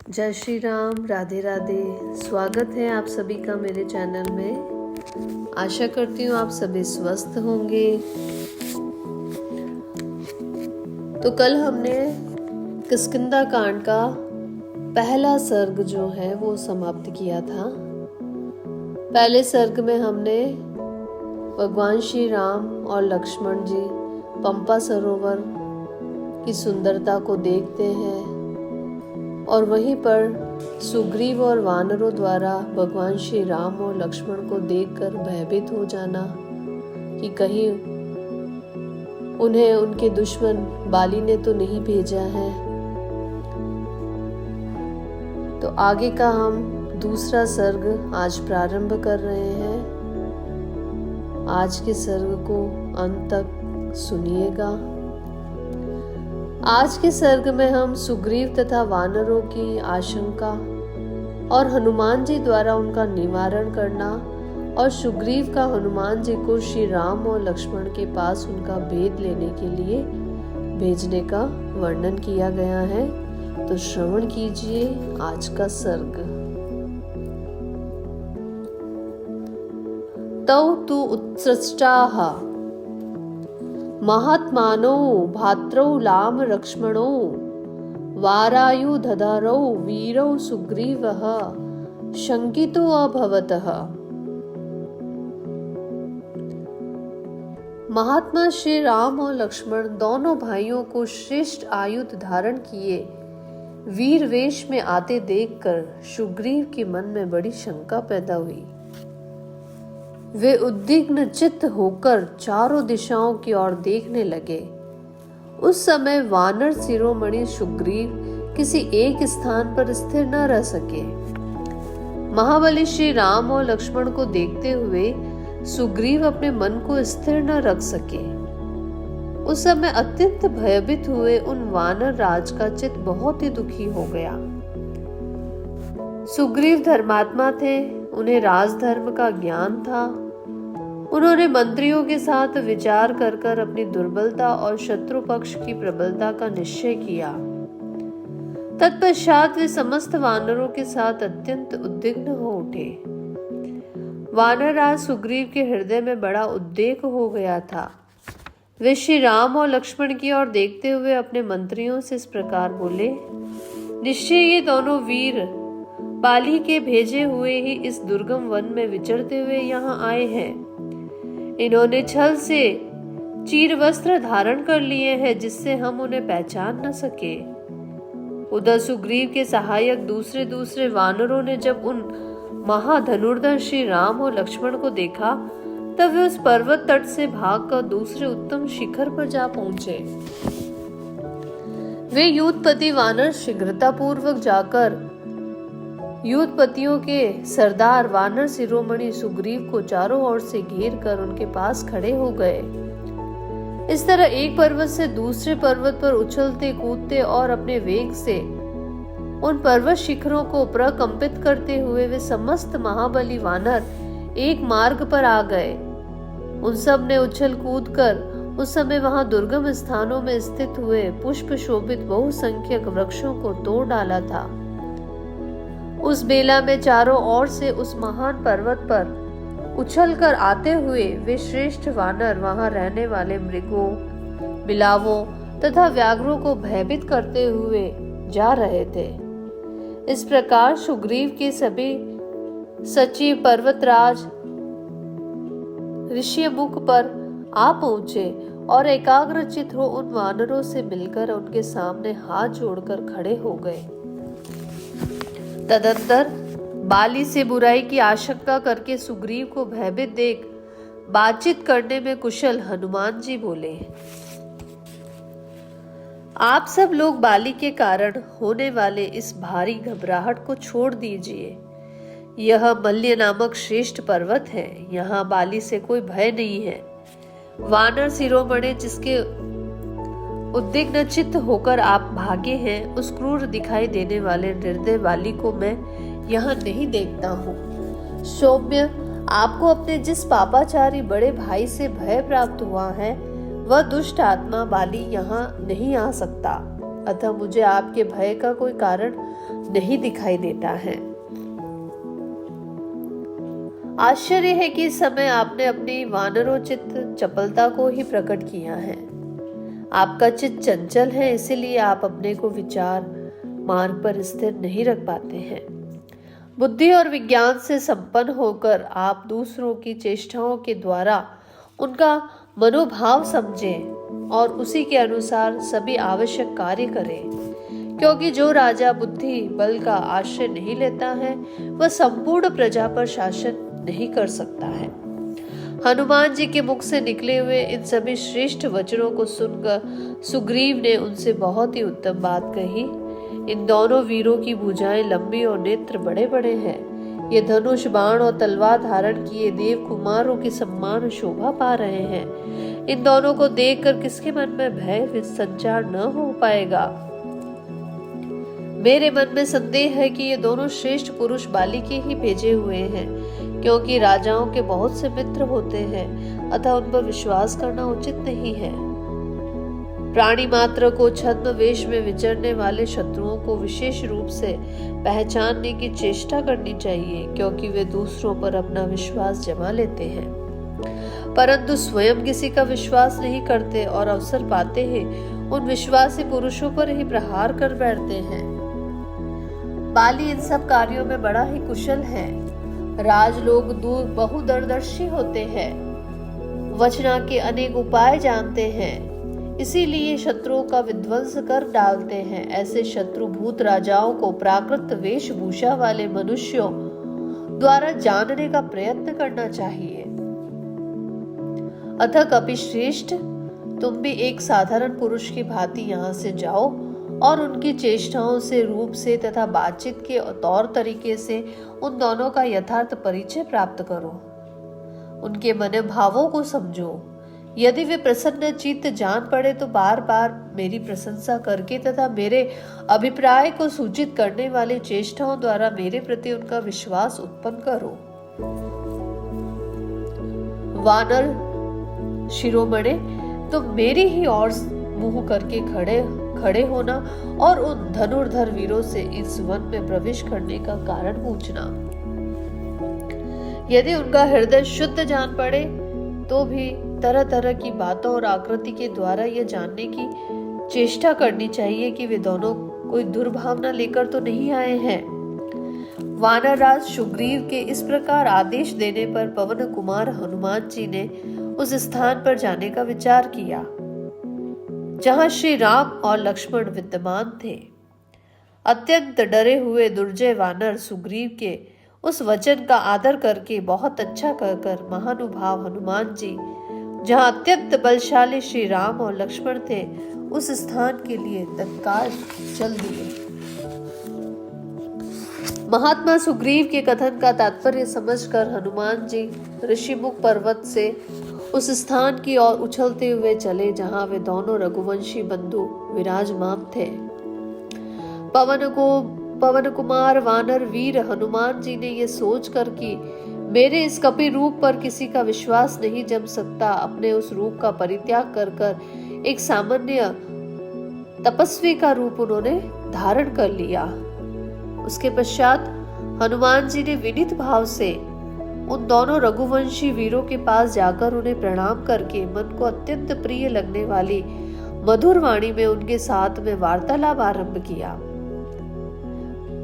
जय श्री राम, राधे राधे। स्वागत है आप सभी का मेरे चैनल में। आशा करती हूँ आप सभी स्वस्थ होंगे। तो कल हमने किष्किंधा कांड का पहला सर्ग जो है वो समाप्त किया था। पहले सर्ग में हमने भगवान श्री राम और लक्ष्मण जी पंपा सरोवर की सुंदरता को देखते हैं और वहीं पर सुग्रीव और वानरों द्वारा भगवान श्री राम और लक्ष्मण को देखकर भयभीत हो जाना कि कहीं उन्हें उनके दुश्मन बाली ने तो नहीं भेजा है। तो आगे का हम दूसरा सर्ग आज प्रारंभ कर रहे हैं। आज के सर्ग को अंत तक सुनिएगा। आज के सर्ग में हम सुग्रीव तथा वानरों की आशंका और हनुमान जी द्वारा उनका निवारण करना और सुग्रीव का हनुमान जी को श्री राम और लक्ष्मण के पास उनका भेद लेने के लिए भेजने का वर्णन किया गया है। तो श्रवण कीजिए आज का सर्ग। तौ तु उत्सृष्टाः महात्मानो भात्रौ लाम लक्ष्मणो वारायुधधरौ वीरौ सुग्रीवः शंकितो अभवतः। महात्मा श्री राम और लक्ष्मण दोनों भाइयों को श्रेष्ठ आयुध धारण किए वीर वेश में आते देखकर सुग्रीव के मन में बड़ी शंका पैदा हुई। वे उद्विग्न चित्त होकर चारों दिशाओं की ओर देखने लगे। उस समय वानर शिरोमणि सुग्रीव किसी एक स्थान पर स्थिर न रह सके। महाबली श्री राम और लक्ष्मण को देखते हुए सुग्रीव अपने मन को स्थिर न रख सके। उस समय अत्यंत भयभीत हुए उन वानर राज का चित्त बहुत ही दुखी हो गया। सुग्रीव धर्मात्मा थे, उन्हें राजधर्म का ज्ञान था। उन्होंने मंत्रियों के साथ विचार कर अपनी दुर्बलता और शत्रु पक्ष की प्रबलता का निश्चय किया। तत्पश्चात वे समस्त वानरों के साथ अत्यंत उद्विग्न हो उठे। वानरराज सुग्रीव के हृदय में बड़ा उद्वेग हो गया था। वे श्री राम और लक्ष्मण की ओर देखते हुए अपने मंत्रियों से इस प्रकार बोले, निश्चय ये दोनों वीर बाली के भेजे हुए ही इस दुर्गम वन में विचरते हुए यहाँ आए हैं। इन्होंने छल से चीर वस्त्र धारण कर लिए हैं जिससे हम उन्हें पहचान न सके। उधर सुग्रीव के सहायक दूसरे वानरों ने जब उन महाधनुर्धर श्री राम और लक्ष्मण को देखा तब वे उस पर्वत तट से भागकर दूसरे उत्तम शिखर पर जा पहुंचे। वे युद्धपति वानर शीघ्रता पूर्वक जाकर युद्धपतियों के सरदार वानर शिरोमणि सुग्रीव को चारों ओर से घेर कर उनके पास खड़े हो गए। इस तरह एक पर्वत से दूसरे पर्वत पर उछलते कूदते और अपने वेग से उन पर्वत शिखरों को प्रकंपित करते हुए वे समस्त महाबली वानर एक मार्ग पर आ गए। उन सब ने उछल कूद कर उस समय वहां दुर्गम स्थानों में स्थित हुए पुष्प शोभित बहुसंख्यक वृक्षों को तोड़ डाला था। उस बेला में चारों ओर से उस महान पर्वत पर उछलकर आते हुए वे श्रेष्ठ वानर वहां रहने वाले मृगों, बिलावों तथा व्याघ्रों को भयभीत करते हुए जा रहे थे। इस प्रकार सुग्रीव के सभी सचिव पर्वतराज ऋषिमुख पर आ पहुंचे और एकाग्रचित हो उन वानरों से मिलकर उनके सामने हाथ जोड़कर खड़े हो गए। तदंतर बाली से बुराई की आशंका करके सुग्रीव को भयभीत देख बातचीत करने में कुशल हनुमान जी बोले, आप सब लोग बाली के कारण होने वाले इस भारी घबराहट को छोड़ दीजिए। यह मल्य नामक श्रेष्ठ पर्वत है, यहाँ बाली से कोई भय नहीं है। वानर शिरोमणि जिसके उद्विग्न चित्त होकर आप भागे हैं, उस क्रूर दिखाई देने वाले निर्दय बाली को मैं यहाँ नहीं देखता हूँ। सौम्य, आपको अपने जिस पापाचारी बड़े भाई से भय प्राप्त हुआ है वह दुष्ट आत्मा बाली यहाँ नहीं आ सकता। अतः मुझे आपके भय का कोई कारण नहीं दिखाई देता है। आश्चर्य है कि इस समय आपने अपनी वानरोचित चपलता को ही प्रकट किया है। आपका चित्त चंचल है, इसीलिए आप अपने को विचार मार्ग पर स्थिर नहीं रख पाते हैं। बुद्धि और विज्ञान से संपन्न होकर आप दूसरों की चेष्टाओं के द्वारा उनका मनोभाव समझें और उसी के अनुसार सभी आवश्यक कार्य करें, क्योंकि जो राजा बुद्धि बल का आश्रय नहीं लेता है वह संपूर्ण प्रजा पर शासन नहीं कर सकता है। हनुमान जी के मुख से निकले हुए इन सभी श्रेष्ठ वचनों को सुनकर सुग्रीव ने उनसे बहुत ही उत्तम बात कही। इन दोनों वीरों की भुजाएं लंबी और नेत्र बड़े बड़े हैं। ये धनुष बाण और तलवार धारण किए देव कुमारों की सम्मान शोभा पा रहे हैं। इन दोनों को देखकर किसके मन में भय संचार न हो पाएगा। मेरे मन में संदेह है कि ये दोनों श्रेष्ठ पुरुष बाली के ही भेजे हुए हैं, क्योंकि राजाओं के बहुत से मित्र होते हैं, अतः उन पर विश्वास करना उचित नहीं है। प्राणी मात्र को छद्म वेश में विचरने वाले शत्रुओं को विशेष रूप से पहचानने की चेष्टा करनी चाहिए, क्योंकि वे दूसरों पर अपना विश्वास जमा लेते हैं, परंतु स्वयं किसी का विश्वास नहीं करते और अवसर पाते ही उन विश्वासी पुरुषों पर ही प्रहार कर बैठते हैं। बाली इन सब कार्यों में बड़ा ही कुशल है। राजलोग दूर बहुदूरदर्शी होते हैं, वचना के अनेक उपाय जानते हैं, इसीलिए शत्रुओं का विध्वंस कर डालते हैं। ऐसे शत्रु भूत राजाओं को प्राकृत वेशभूषा वाले मनुष्यों द्वारा जानने का प्रयत्न करना चाहिए। अतः कपिश्रेष्ठ, तुम भी एक साधारण पुरुष की भांति यहाँ से जाओ और उनकी चेष्टाओं से, रूप से तथा बातचीत के तौर तरीके से उन दोनों का यथार्थ परिचय प्राप्त करो। उनके मनोभावों को समझो। यदि वे प्रसन्न चित्त जान पड़े तो बार बार मेरी प्रशंसा करके तथा मेरे अभिप्राय को सूचित करने वाली चेष्टाओं द्वारा मेरे प्रति उनका विश्वास उत्पन्न करो। वानर शिरोमणे, तुम मेरी ही ओर मुंह करके खड़े होना और उन धनुर्धर वीरों से इस वन में प्रवेश करने का कारण पूछना। यदि उनका हृदय शुद्ध जान पड़े तो भी तरह तरह की बातों और आकृति के द्वारा यह जानने की चेष्टा करनी चाहिए कि वे दोनों कोई दुर्भावना लेकर तो नहीं आए हैं। वानर राज सुग्रीव के इस प्रकार आदेश देने पर पवन कुमार हनुमान जी ने उस स्थान पर जाने का विचार किया जहां श्री राम और लक्ष्मण विद्यमान थे। अत्यंत डरे हुए दुर्जय वानर सुग्रीव के उस वचन का आदर करके बहुत अच्छा कहकर महानुभाव हनुमान जी जहां अत्यंत बलशाली श्री राम और लक्ष्मण थे उस स्थान के लिए तत्काल चल दिए। महात्मा सुग्रीव के कथन का तात्पर्य समझकर हनुमान जी ऋषिमुख पर्वत से उस स्थान की ओर उछलते हुए चले जहां वे दोनों रघुवंशी बंधु विराजमान थे। पवन कुमार वानर वीर हनुमान जी ने यह सोच कर कि मेरे इस कपि रूप पर किसी का विश्वास नहीं जम सकता, अपने उस रूप का परित्याग कर एक सामान्य तपस्वी का रूप उन्होंने धारण कर लिया। उसके पश्चात हनुमान जी ने विनीत भाव से उन दोनों रघुवंशी वीरों के पास जाकर उन्हें प्रणाम करके मन को अत्यंत प्रिय लगने वाली मधुर वाणी में उनके साथ में वार्तालाप आरंभ किया।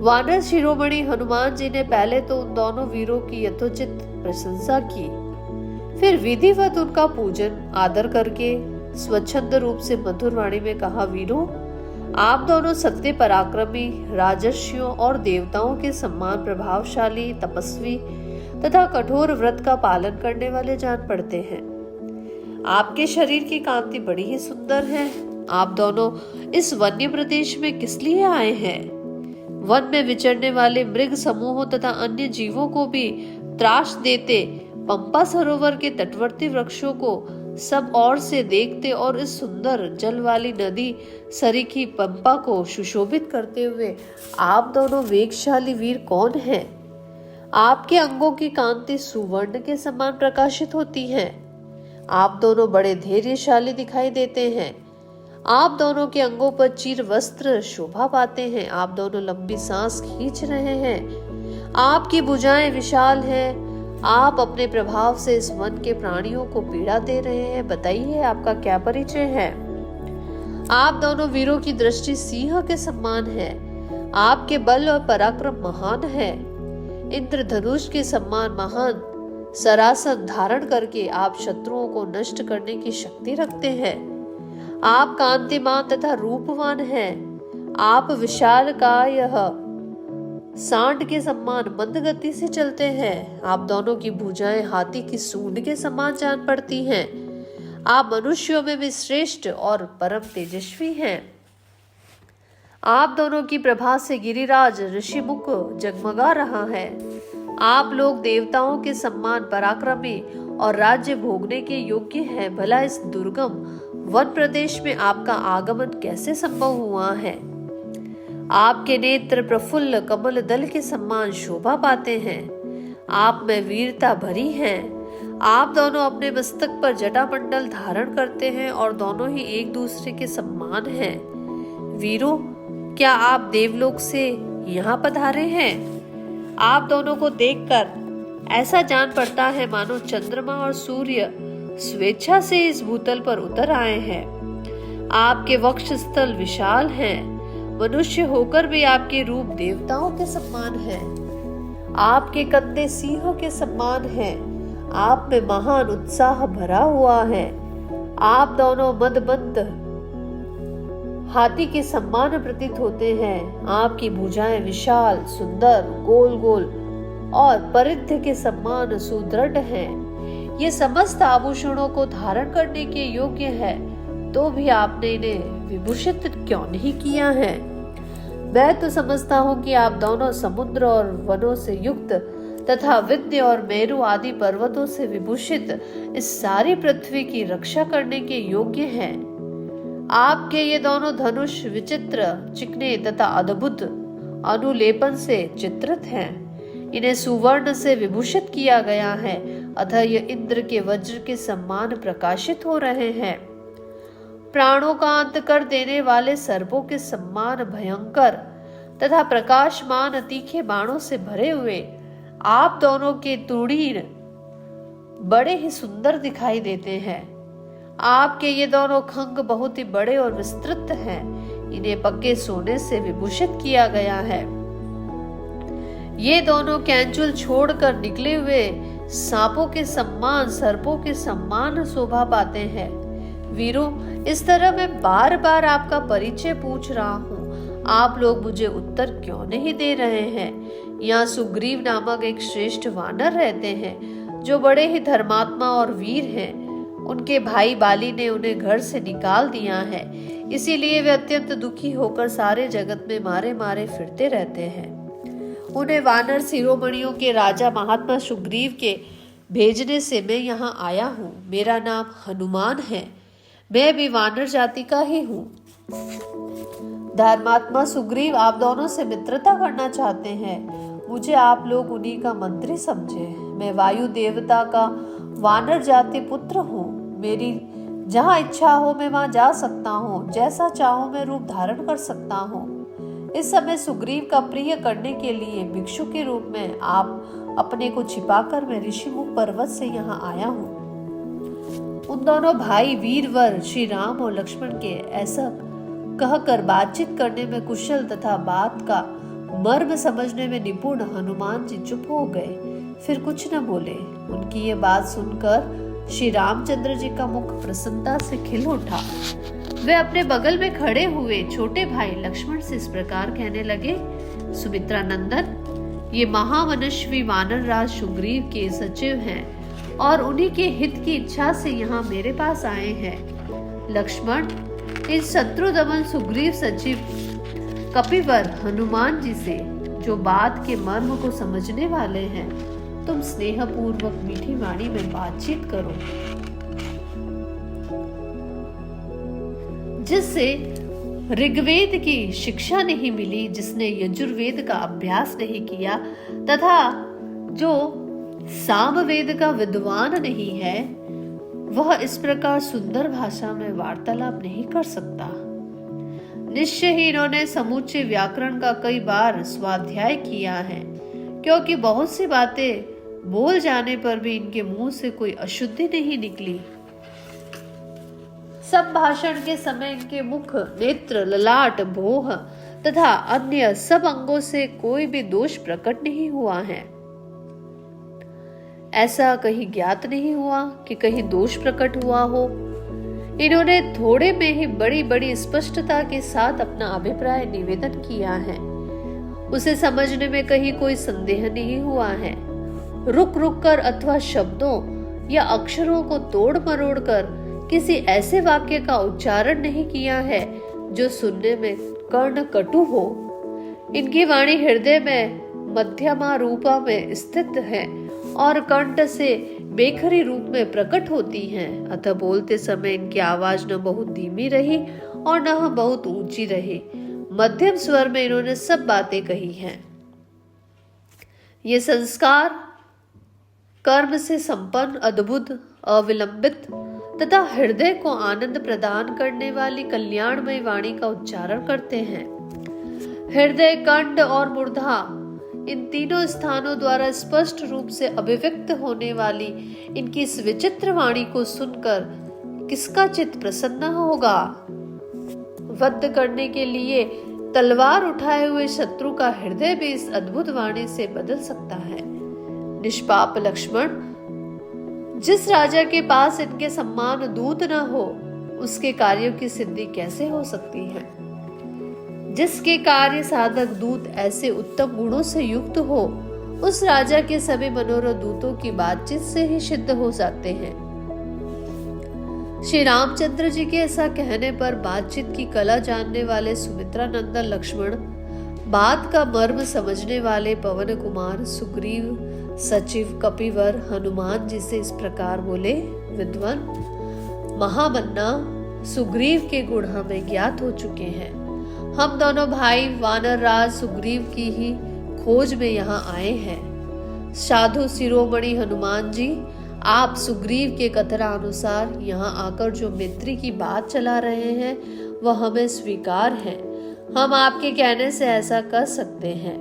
वानर शिरोमणि हनुमान जी ने पहले तो उन दोनों वीरों की यथोचित प्रशंसा की, फिर विधिवत उनका पूजन आदर करके स्वच्छंद रूप से मधुर वाणी में कहा, वीरों, आप दोनों सत्य पराक्रमी, राजर्षियों और देवताओं के सम्मान प्रभावशाली, तपस्वी तथा कठोर व्रत का पालन करने वाले जान पड़ते हैं। आपके शरीर की कांति बड़ी ही सुंदर है। आप दोनों इस वन्य प्रदेश में किस लिए आए हैं? वन में विचरने वाले मृग समूहों तथा अन्य जीवों को भी त्रास देते पंपा सरोवर के तटवर्ती वृक्षों को सब ओर से देखते और इस सुंदर जल वाली नदी सरीखी पंपा को सुशोभित करते हुए आप दोनों वेगशाली वीर कौन हैं? आपके अंगों की कांति सुवर्ण के समान प्रकाशित होती है। आप दोनों बड़े धैर्यशाली दिखाई देते हैं। आप दोनों के अंगों पर चिर वस्त्र शोभा पाते हैं। आप दोनों लंबी सांस खींच रहे हैं। आपकी भुजाएं विशाल हैं। आप अपने प्रभाव से इस वन के प्राणियों को पीड़ा दे रहे हैं। बताइए आपका क्या परिचय है? आप दोनों वीरों की दृष्टि सिंह के समान है। आपके बल और पराक्रम महान है। इंद्रधनुष के समान महान सरासन धारण करके आप शत्रुओं को नष्ट करने की शक्ति रखते हैं। आप कांतिमान तथा रूपवान हैं। आप विशालकाय सांड के समान मंद गति से चलते हैं। आप दोनों की भुजाएं हाथी की सूंड के समान जान पड़ती हैं। आप मनुष्यों में भी श्रेष्ठ और परम तेजस्वी हैं। आप दोनों की प्रभा से गिरिराज ऋषिमुख जगमगा रहा है। आप लोग देवताओं के सम्मान पराक्रमी और राज्य भोगने के योग्य हैं। भला इस दुर्गम वन प्रदेश में आपका आगमन कैसे संभव हुआ है? आपके नेत्र प्रफुल्ल कमल दल के समान शोभा पाते हैं। आप में वीरता भरी है। आप दोनों अपने मस्तक पर जटामंडल धारण करते हैं और दोनों ही एक दूसरे के समान हैं। वीरों, क्या आप देवलोक से यहाँ पधारे हैं? आप दोनों को देखकर ऐसा जान पड़ता है मानो चंद्रमा और सूर्य स्वेच्छा से इस भूतल पर उतर आए हैं। आपके वक्ष स्थल विशाल हैं। मनुष्य होकर भी आपके रूप देवताओं के समान है। आपके कंधे सिंह के समान हैं। आप में महान उत्साह भरा हुआ है। आप दोनों मदमंद हाथी के समान प्रतीत होते हैं। आपकी भुजाएं विशाल, सुंदर, गोल गोल और परिध के समान सुदृढ़ हैं। ये समस्त आभूषणों को धारण करने के योग्य है, तो भी आपने इन्हें विभूषित क्यों नहीं किया है? मैं तो समझता हूँ कि आप दोनों समुद्र और वनों से युक्त तथा विंध्य और मेरु आदि पर्वतों से विभूषित इस सारी पृथ्वी की रक्षा करने के योग्य हैं। आपके ये दोनों धनुष विचित्र, चिकने तथा अद्भुत अनुलेपन से चित्रित हैं। इन्हें सुवर्ण से विभूषित किया गया है, अतः ये इंद्र के वज्र के समान प्रकाशित हो रहे हैं। प्राणों का अंत कर देने वाले सर्पों के समान भयंकर तथा प्रकाशमान तीखे बाणों से भरे हुए आप दोनों के तुड़ीर बड़े ही सुंदर दिखाई देते हैं। आपके ये दोनों खंग बहुत ही बड़े और विस्तृत हैं। इन्हें पक्के सोने से विभूषित किया गया है। ये दोनों कैंचुल छोड़कर निकले हुए सांपों के सम्मान, सर्पों के सम्मान शोभा पाते हैं। वीरों, इस तरह मैं बार बार आपका परिचय पूछ रहा हूँ, आप लोग मुझे उत्तर क्यों नहीं दे रहे हैं? यहाँ सुग्रीव नामक एक श्रेष्ठ वानर रहते हैं, जो बड़े ही धर्मात्मा और वीर हैं। उनके भाई बाली ने उन्हें घर से निकाल दिया है, इसीलिए वे अत्यंत दुखी होकर सारे जगत में मारे मारे फिरते रहते हैं। उन्हें वानर शिरोमणियों के राजा महात्मा सुग्रीव के भेजने से मैं यहाँ आया हूँ। मेरा नाम हनुमान है। मैं भी वानर जाति का ही हूँ। धर्मात्मा सुग्रीव आप दोनों से मित्रता करना चाहते हैं। मुझे आप लोग उन्हीं का मंत्री समझे। मैं वायु देवता का वानर जाति पुत्र हूँ। मेरी जहाँ इच्छा हो मैं वहाँ जा सकता हूँ। जैसा चाहूँ मैं रूप धारण कर सकता हूँ। इस समय सुग्रीव का प्रिय करने के लिए भिक्षु के रूप में आप अपने को छिपाकर मैं ऋषिमुख पर्वत से यहाँ आया हूँ। उन दोनों भाई वीरवर श्री राम और लक्ष्मण के ऐसा कहकर बातचीत करने में कुशल तथा बात का मर्म समझने में निपुण हनुमान जी चुप हो गए, फिर कुछ न बोले। उनकी ये बात सुनकर श्री रामचंद्र जी का मुख प्रसन्नता से खिल उठा। वे अपने बगल में खड़े हुए छोटे भाई लक्ष्मण से इस प्रकार कहने लगे, सुमित्रा नंदन, ये महामनस्वी वानर राज सुग्रीव के सचिव हैं और उन्हीं के हित की इच्छा से यहाँ मेरे पास आए हैं। लक्ष्मण, इस शत्रु दमन सुग्रीव सचिव कपिवर हनुमान जी से, जो बात के मर्म को समझने वाले हैं, तुम स्नेह पूर्वक मीठी वाणी में बातचीत करो, जिससे ऋग्वेद की शिक्षा नहीं मिली, जिसने यजुर्वेद का अभ्यास नहीं किया तथा जो सामवेद का विद्वान नहीं है, वह इस प्रकार सुंदर भाषा में वार्तालाप नहीं कर सकता। निश्चय ही इन्होंने समूचे व्याकरण का कई बार स्वाध्याय किया है, क्योंकि बहुत सी बातें बोल जाने पर भी इनके मुंह से कोई अशुद्धि नहीं निकली। संभाषण के समय इनके मुख, नेत्र, ललाट, भौह तथा अन्य सब अंगों से कोई भी दोष प्रकट नहीं हुआ है। ऐसा कहीं ज्ञात नहीं हुआ कि कहीं दोष प्रकट हुआ हो। इन्होंने थोड़े में ही बड़ी बड़ी स्पष्टता के साथ अपना अभिप्राय निवेदन किया है। उसे समझने में कहीं कोई संदेह नहीं हुआ है। रुक रुक कर अथवा शब्दों या अक्षरों को तोड़ मरोड़ कर किसी ऐसे वाक्य का उच्चारण नहीं किया है जो सुनने में कर्ण कटु हो। इनकी वाणी हृदय में मध्यमा रूपा में स्थित है और कंठ से बेखरी रूप में प्रकट होती हैं। अतः बोलते समय इनकी आवाज न बहुत धीमी रही और न बहुत ऊंची रही। मध्यम स्वर में इन्होंने सब बातें कही हैं। ये संस्कार कर्म से संपन्न, अद्भुत, अविलंबित तथा हृदय को आनंद प्रदान करने वाली कल्याणमय वाणी का उच्चारण करते हैं। हृदय, कंठ और मूर्धा इन तीनों स्थानों द्वारा स्पष्ट रूप से अभिव्यक्त होने वाली इनकी इस विचित्र वाणी को सुनकर किसका चित्त प्रसन्न होगा। वध करने के लिए तलवार उठाए हुए शत्रु का हृदय भी इस अद्भुत वाणी से बदल सकता है। निष्पाप लक्ष्मण, जिस राजा के पास इनके सम्मान दूत न हो, उसके कार्यों की सिद्धि कैसे हो सकती है। जिसके कार्य साधक दूत ऐसे उत्तम गुणों से युक्त हो, उस राजा के सभी मनोरथ दूतों की बातचीत से ही सिद्ध हो जाते हैं। श्री रामचंद्र जी के ऐसा कहने पर बातचीत की कला जानने वाले सुमित्रा नंदन लक्ष्मण, बात का मर्म समझने वाले पवन कुमार, सुग्रीव, सचिव, कपिवर हनुमान जी से इस प्रकार बोले, विद्वान महामन्ना, सुग्रीव के गुण हमें ज्ञात हो चुके हैं। हम दोनों भाई वानर राज सुग्रीव की ही खोज में यहाँ आए हैं। साधु शिरोमणि हनुमान जी, आप सुग्रीव के कथना अनुसार यहाँ आकर जो मैत्री की बात चला रहे हैं वह हमें स्वीकार है। हम आपके कहने से ऐसा कर सकते हैं।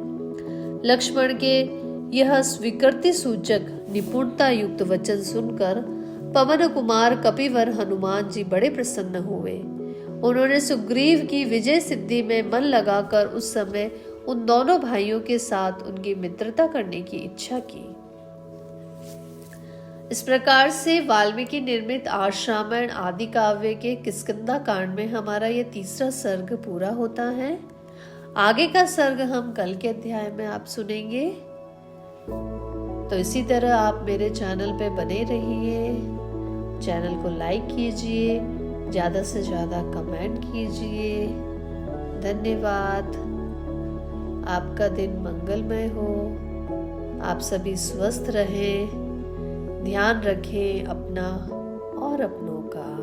लक्ष्मण के यह स्वीकृति सूचक निपुणता युक्त वचन सुनकर पवन कुमार, कपिवर हनुमान जी बड़े प्रसन्न हुए। उन्होंने सुग्रीव की विजय सिद्धि में मन लगाकर उस समय उन दोनों भाइयों के साथ उनकी मित्रता करने की इच्छा की। इस प्रकार से वाल्मीकि निर्मित आश्रामण आदि काव्य के किष्किंधा कांड में हमारा यह तीसरा सर्ग पूरा होता है। आगे का सर्ग हम कल के अध्याय में आप सुनेंगे। तो इसी तरह आप मेरे चैनल पे बने रहिए। चैनल को लाइक कीजिए, ज्यादा से ज्यादा कमेंट कीजिए। धन्यवाद। आपका दिन मंगलमय हो। आप सभी स्वस्थ रहें। ध्यान रखें अपना और अपनों का।